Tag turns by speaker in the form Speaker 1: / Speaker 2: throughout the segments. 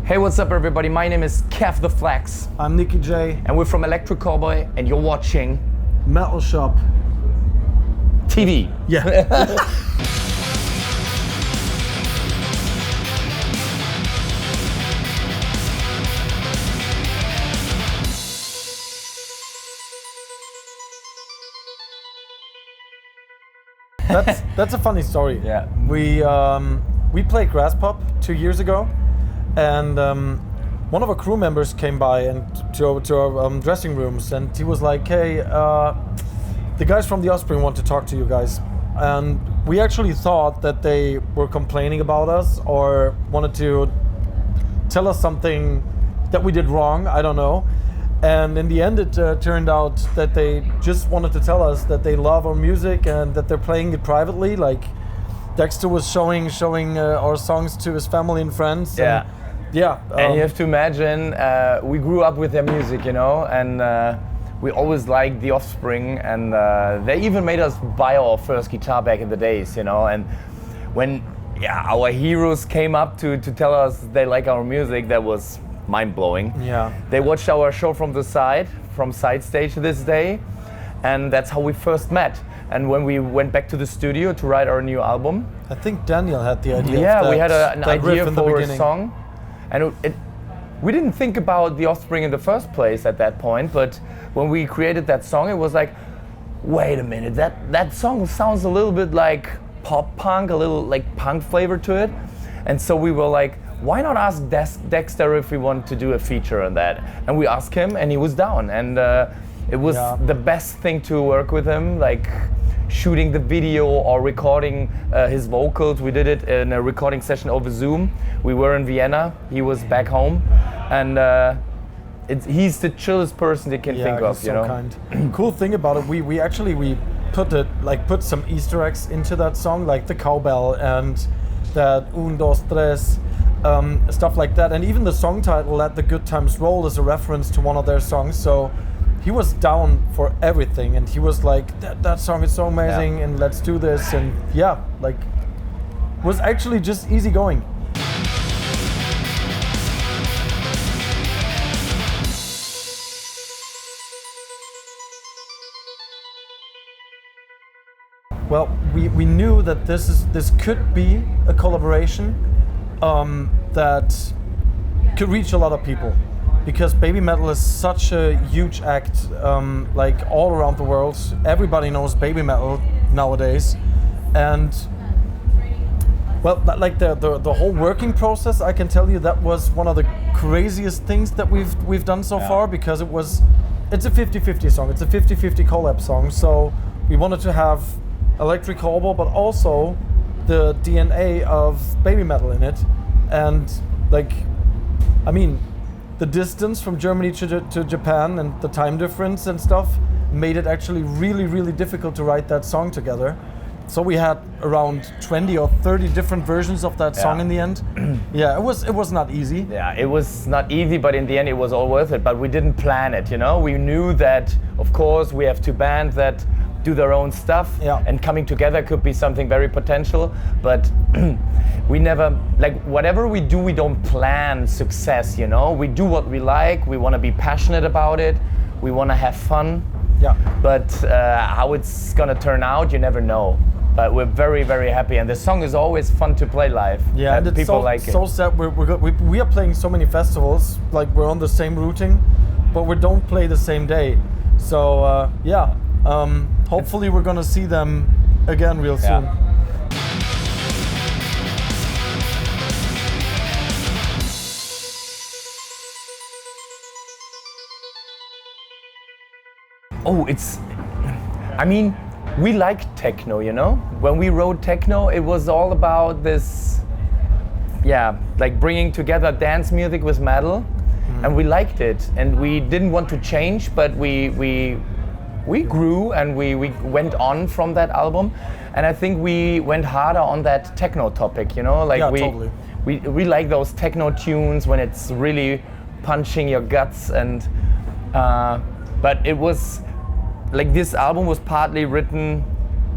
Speaker 1: Hey, what's up everybody? My name is Kev the Flex.
Speaker 2: I'm Nicky J.
Speaker 1: And we're from ELECTRIC CALLBOY and you're watching
Speaker 2: Metalshop
Speaker 1: TV.
Speaker 2: Yeah. That's a funny story.
Speaker 1: Yeah.
Speaker 2: We played Grass Pop 2 years ago, and one of our crew members came by and to our dressing rooms, and he was like, "Hey, the guys from the Offspring want to talk to you guys." And we actually thought that they were complaining about us or wanted to tell us something that we did wrong. I don't know. And in the end, it turned out that they just wanted to tell us that they love our music and that they're playing it privately. Like Dexter was showing our songs to his family and friends.
Speaker 1: Yeah.
Speaker 2: And
Speaker 1: you have to imagine, we grew up with their music, you know, and we always liked the Offspring, and they even made us buy our first guitar back in the days, you know. And when our heroes came up to tell us they like our music, that was mind-blowing.
Speaker 2: Yeah.
Speaker 1: They watched our show from the side, from side stage this day, and that's how we first met. And when we went back to the studio to write our new album,
Speaker 2: I think Daniel had the idea.
Speaker 1: Yeah,
Speaker 2: of that,
Speaker 1: we had an idea for a song, and we didn't think about the Offspring in the first place at that point. But when we created that song, it was like, wait a minute, that song sounds a little bit like pop punk, a little like punk flavor to it, and so we were like, why not ask Dexter if we want to do a feature on that? And we asked him, and he was down. And it was the best thing to work with him, like shooting the video or recording his vocals. We did it in a recording session over Zoom. We were in Vienna, he was back home. And he's the chillest person you can think of, you know?
Speaker 2: Kind. Cool thing about it, we actually put some Easter eggs into that song, like the cowbell and that un, dos, tres, stuff like that, and even the song title "Let the Good Times Roll" is a reference to one of their songs. So he was down for everything, and he was like, "That song is so amazing, and let's do this." And was actually just easy going. Well, we knew that this could be a collaboration that could reach a lot of people, because Babymetal is such a huge act, like all around the world. Everybody knows Babymetal nowadays, and well, like the whole working process, I can tell you that was one of the craziest things that we've done so far, because it's a 50-50 song. It's a 50-50 collab song. So we wanted to have Electric Callboy, but also the DNA of Babymetal in it. And the distance from Germany to Japan and the time difference and stuff made it actually really, really difficult to write that song together. So we had around 20 or 30 different versions of that song in the end. It was not easy. Yeah, it was not easy, but in the end it was all worth it. But we didn't plan it, you know? We knew that, of course, we have two bands that do their own stuff, and coming together could be something very potential, but we never, whatever we do, we don't plan success, you know? We do what we like, we want to be passionate about it, we want to have fun, but how it's gonna turn out, you never know. But we're very, very happy, and the song is always fun to play live. Yeah, and people like it. So sad, we are playing so many festivals, like we're on the same routing, but we don't play the same day. So hopefully we're gonna see them again real soon. We like techno, you know? When we wrote techno, it was all about this, bringing together dance music with metal, and we liked it, and we didn't want to change, but we grew and we went on from that album, and I think we went harder on that techno topic, you know, totally. We like those techno tunes when it's really punching your guts, and but it was like this album was partly written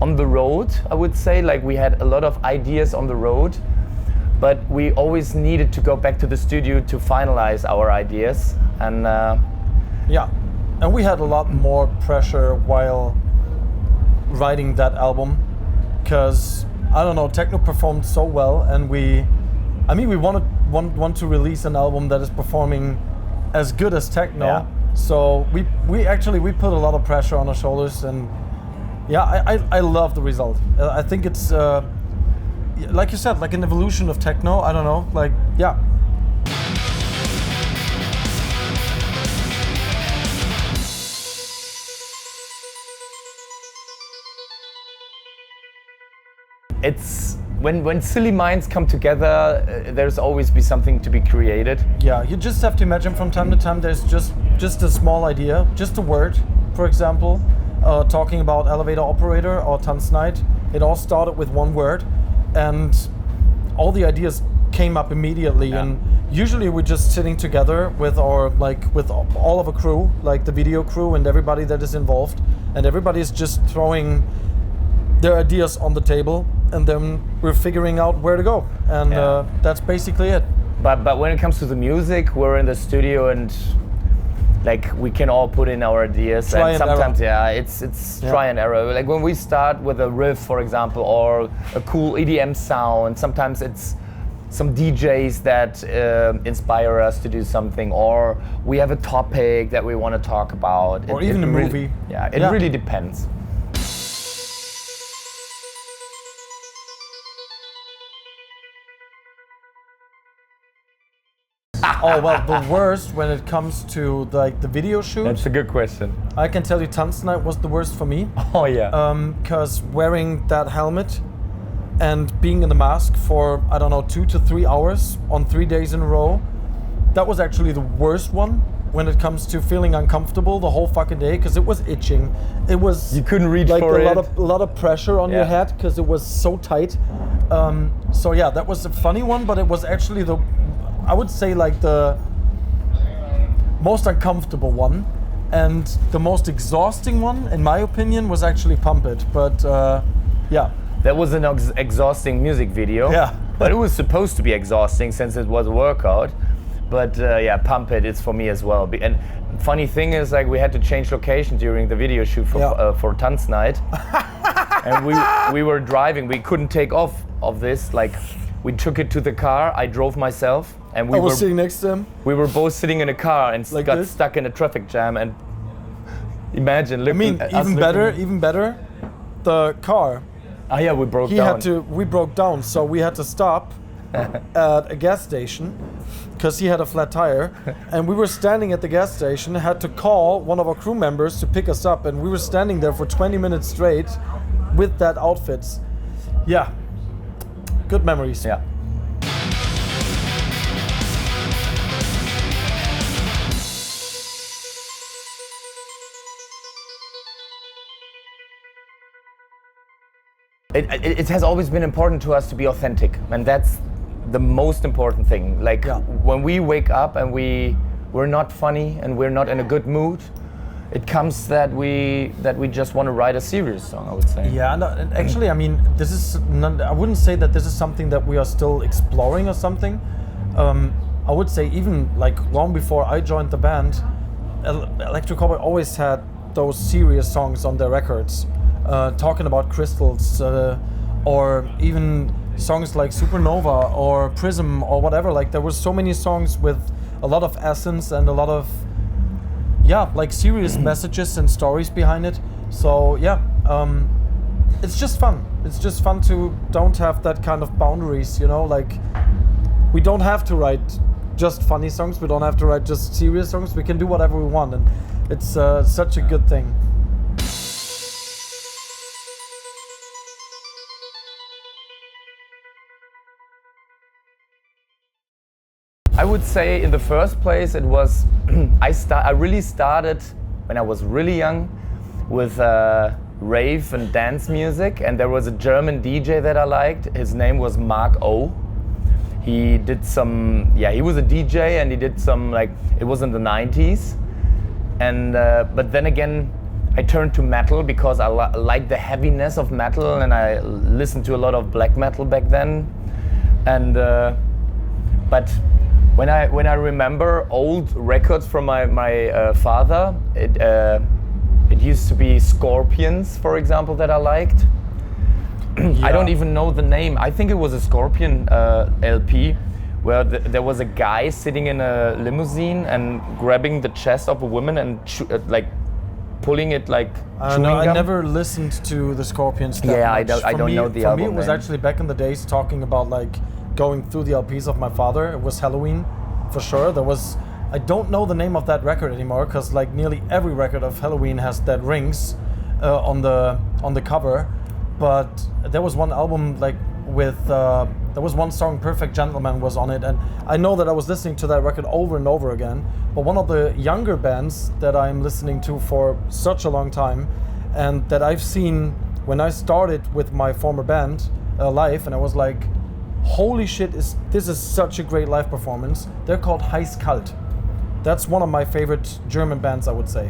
Speaker 2: on the road, I would say. Like we had a lot of ideas on the road,
Speaker 1: but we always needed to go back to the studio to finalize our ideas. And
Speaker 2: yeah, and we had a lot more pressure while writing that album, because I don't know, techno performed so well, and we want to release an album that is performing as good as techno.
Speaker 1: Yeah.
Speaker 2: So we actually put a lot of pressure on our shoulders, and yeah, I love the result. I think it's like you said, like an evolution of techno. I don't know, like, yeah.
Speaker 1: It's when silly minds come together, there's always be something to be created.
Speaker 2: Yeah, you just have to imagine from time to time there's just a small idea, just a word, for example, talking about elevator operator or Tanznight. It all started with one word, and all the ideas came up immediately.
Speaker 1: Yeah.
Speaker 2: And usually we're just sitting together with all of a crew, like the video crew and everybody that is involved, and everybody's just throwing their ideas on the table, and then we're figuring out where to go, and that's basically it.
Speaker 1: But when it comes to the music, we're in the studio and like we can all put in our ideas.
Speaker 2: Try
Speaker 1: and sometimes it's try and error. Like when we start with a riff, for example, or a cool EDM sound, sometimes it's some DJs that inspire us to do something, or we have a topic that we want to talk about,
Speaker 2: or even a movie.
Speaker 1: It really depends.
Speaker 2: Oh well, the worst when it comes to like the video shoot.
Speaker 1: That's a good question.
Speaker 2: I can tell you, Tanznight was the worst for me.
Speaker 1: Oh yeah.
Speaker 2: Because wearing that helmet and being in the mask for, I don't know, 2 to 3 hours on 3 days in a row, that was actually the worst one when it comes to feeling uncomfortable the whole fucking day, because it was itching. It was,
Speaker 1: you couldn't reach
Speaker 2: like
Speaker 1: for it.
Speaker 2: A lot of pressure on your head because it was so tight. So yeah, that was a funny one, but it was actually I would say like the most uncomfortable one, and the most exhausting one, in my opinion, was actually Pump It. But yeah.
Speaker 1: That was an exhausting music video.
Speaker 2: Yeah.
Speaker 1: But it was supposed to be exhausting since it was a workout. But yeah, Pump It is for me as well. And funny thing is, like, we had to change location during the video shoot for Tanznight. And we were driving. We couldn't take off of this. Like, we took it to the car. I drove myself, and
Speaker 2: I was sitting next to him.
Speaker 1: We were both sitting in a car and
Speaker 2: like
Speaker 1: got stuck in a traffic jam. And imagine,
Speaker 2: even better, the car.
Speaker 1: Oh yeah, we broke down.
Speaker 2: We broke down, so we had to stop at a gas station because he had a flat tire, and we were standing at the gas station. Had to call one of our crew members to pick us up, and we were standing there for 20 minutes straight with that outfit. Yeah, good memories.
Speaker 1: Yeah. It has always been important to us to be authentic, and that's the most important thing. Like when we wake up and we're not funny and we're not in a good mood, it comes that we just want to write a serious song, I would say.
Speaker 2: Yeah, and actually, I mean, this is I wouldn't say that this is something that we are still exploring or something. I would say even like long before I joined the band, Electric Callboy always had those serious songs on their records. Talking about crystals, or even songs like Supernova or Prism or whatever. Like there were so many songs with a lot of essence and a lot of like serious messages and stories behind it. So yeah, it's just fun. It's just fun to don't have that kind of boundaries, you know. Like we don't have to write just funny songs. We don't have to write just serious songs. We can do whatever we want, and it's such a good thing.
Speaker 1: I would say in the first place it was I really started when I was really young with rave and dance music, and there was a German DJ that I liked. His name was Mark O. He did some, he was a DJ and he did some, like, it was in the 90s. And but then again, I turned to metal because I liked the heaviness of metal, and I listened to a lot of black metal back then. And but when I remember old records from my father, it used to be Scorpions, for example, that I liked. Yeah. I don't even know the name. I think it was a Scorpion LP, where there was a guy sitting in a limousine and grabbing the chest of a woman and like pulling it like chewing gum.
Speaker 2: I never listened to the Scorpions that much.
Speaker 1: I don't know the album.
Speaker 2: For me, it was actually back in the days talking about like going through the LPs of my father. It was Halloween, for sure. I don't know the name of that record anymore, because like nearly every record of Halloween has dead rings on the cover. But there was one album like with there was one song, Perfect Gentleman, was on it, and I know that I was listening to that record over and over again. But one of the younger bands that I'm listening to for such a long time, and that I've seen when I started with my former band live, and I was like, holy shit, this is such a great live performance. They're called Heiß Kalt. That's one of my favorite German bands, I would say.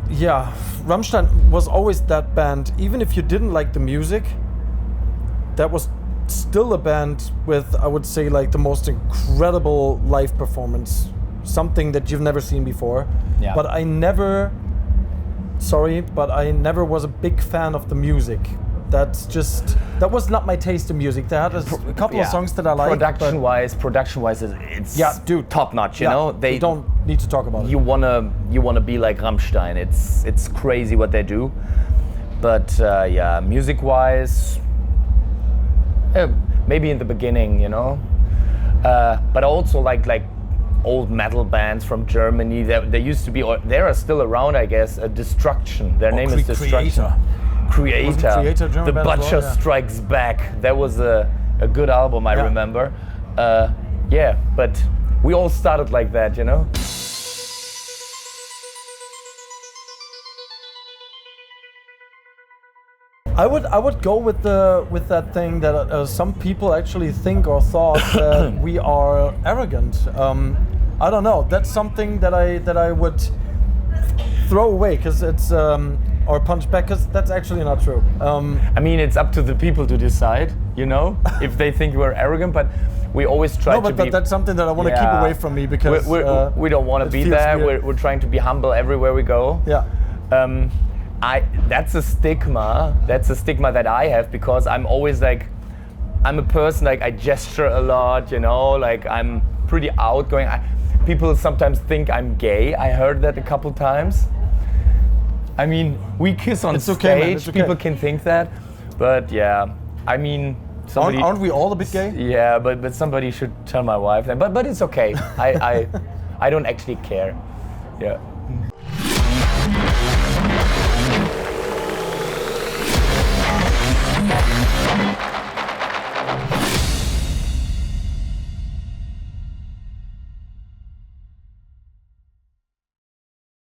Speaker 2: Yeah, Rammstein was always that band. Even if you didn't like the music, that was still a band with, I would say, like the most incredible live performance. Something that you've never seen before. Yeah. But I never was a big fan of the music. That was not my taste in music. They had a couple of songs that I liked.
Speaker 1: Production wise, it's top notch. You know,
Speaker 2: they don't need to talk about it.
Speaker 1: You wanna be like Rammstein. It's crazy what they do. But music wise, maybe in the beginning, you know. But also like old metal bands from Germany. There used to be, or they are still around, I guess. Destruction. Their name is Destruction. Creator, The Butcher Strikes Back. That was a good album, I remember. But we all started like that, you know?
Speaker 2: I would go with that thing that some people actually think or thought that we are arrogant. I don't know. That's something that I would throw away, because it's or punch back, because that's actually not true.
Speaker 1: I mean, it's up to the people to decide, you know, if they think we're arrogant. But we always try to be.
Speaker 2: But that's something that I want to keep away from me, because
Speaker 1: we don't want to be there. We're trying to be humble everywhere we go.
Speaker 2: Yeah.
Speaker 1: That's a stigma. That's a stigma that I have, because I'm always like, I'm a person like I gesture a lot, you know, like I'm pretty outgoing. People sometimes think I'm gay. I heard that a couple times. I mean, we kiss on stage. Okay, man, people can think that, but yeah, I mean,
Speaker 2: aren't we all a bit gay?
Speaker 1: Yeah, but somebody should tell my wife that. But it's okay. I don't actually care. Yeah.